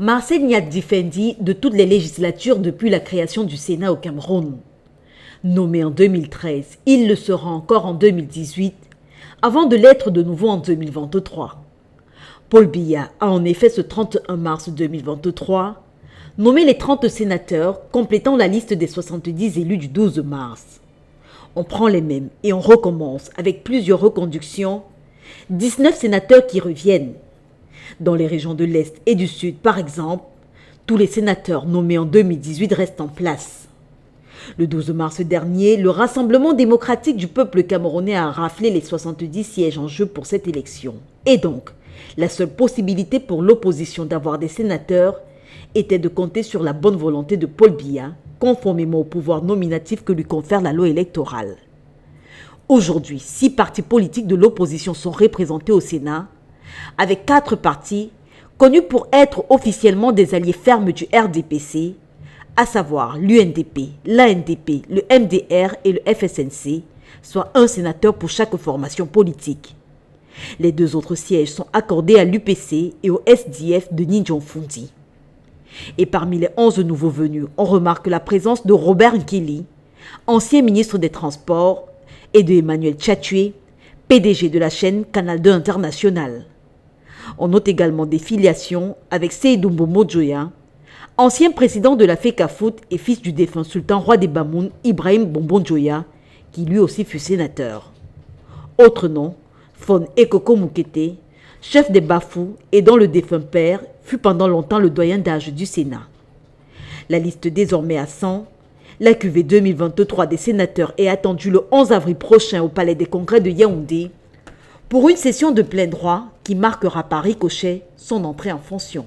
Marcel Nyat Fendi de toutes les législatures depuis la création du Sénat au Cameroun. Nommé en 2013, il le sera encore en 2018, avant de l'être de nouveau en 2023. Paul Biya a en effet ce 31 mars 2023 nommé les 30 sénateurs complétant la liste des 70 élus du 12 mars. On prend les mêmes et on recommence avec plusieurs reconductions, 19 sénateurs qui reviennent. Dans les régions de l'Est et du Sud, par exemple, tous les sénateurs nommés en 2018 restent en place. Le 12 mars dernier, le Rassemblement démocratique du peuple camerounais a raflé les 70 sièges en jeu pour cette élection. Et donc, la seule possibilité pour l'opposition d'avoir des sénateurs était de compter sur la bonne volonté de Paul Biya, conformément au pouvoir nominatif que lui confère la loi électorale. Aujourd'hui, 6 partis politiques de l'opposition sont représentés au Sénat, avec 4 partis connus pour être officiellement des alliés fermes du RDPC, à savoir l'UNDP, l'ANDP, le MDR et le FSNC, soit un sénateur pour chaque formation politique. Les 2 autres sièges sont accordés à l'UPC et au SDF de Nidjon Fundi. Et parmi les 11 nouveaux venus, on remarque la présence de Robert Nkeli, ancien ministre des Transports, et de Emmanuel Tchatoué, PDG de la chaîne Canal 2 International. On note également des filiations avec Seydou Mbomo Djoya, ancien président de la FECAFOOT et fils du défunt sultan roi des Bamoun Ibrahim Bombon Djoya, qui lui aussi fut sénateur. Autre nom, Fon Ekoko Moukete, chef des Bafou et dont le défunt père fut pendant longtemps le doyen d'âge du Sénat. La liste désormais à 100, la cuvée 2023 des sénateurs est attendue le 11 avril prochain au Palais des Congrès de Yaoundé pour une session de plein droit qui marquera par ricochet son entrée en fonction.